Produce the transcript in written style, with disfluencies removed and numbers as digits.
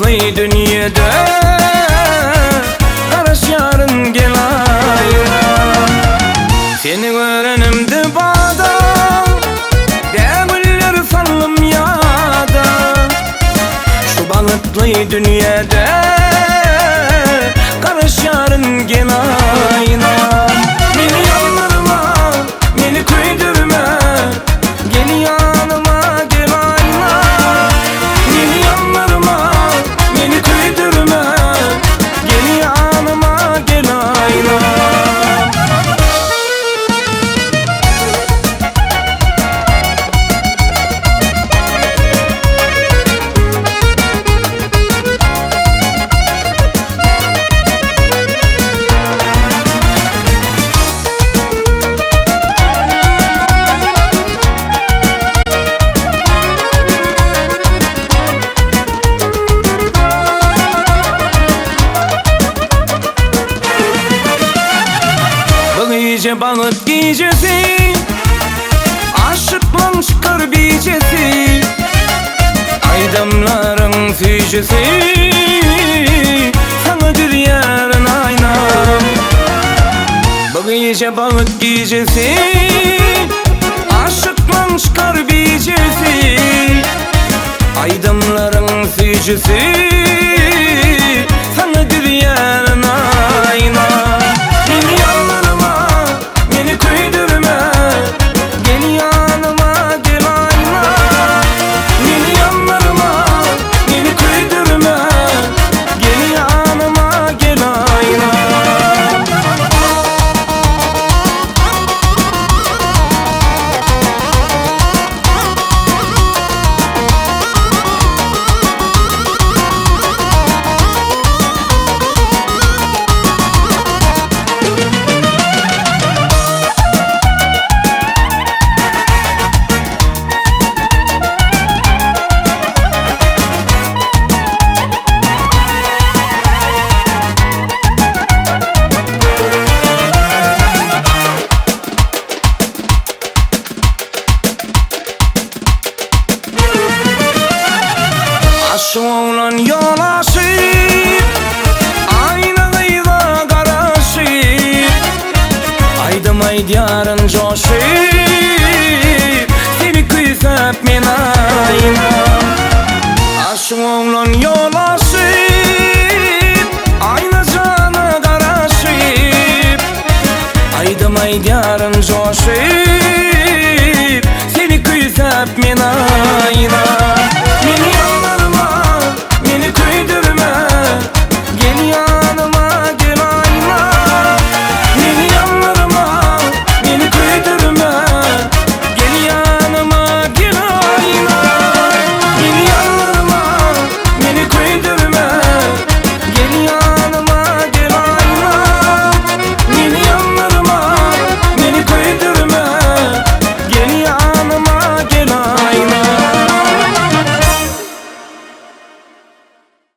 balıtlı dünyada Karaş yarın gel ayran. Seni görenimde bağda Deviller sallım yada Şu balıtlı dünyada Karaş yarın gel ayran. Beni yandırma, beni köydürme, gel yanıma gel ayran. Beni yandırma, beni köydürme, gel yanıma gel ayran. Gece balık gecesi Aşıklan çıkar bicesi Aydamların fücesi Sanadır yarın aynam. Bu gece balık gecesi Aşıklan çıkar bicesi Aydamların fücesi Sanadır yarın aynam. Şu oğlan yol aşıp Aynı kıyıda karaşıp Aydım aydiyarın coşup Seni kıyıp men aynam. Şu oğlan yol aşıp Aynı canı karaşıp Aydım aydiyarın coşup Seni kıyıp men aynam.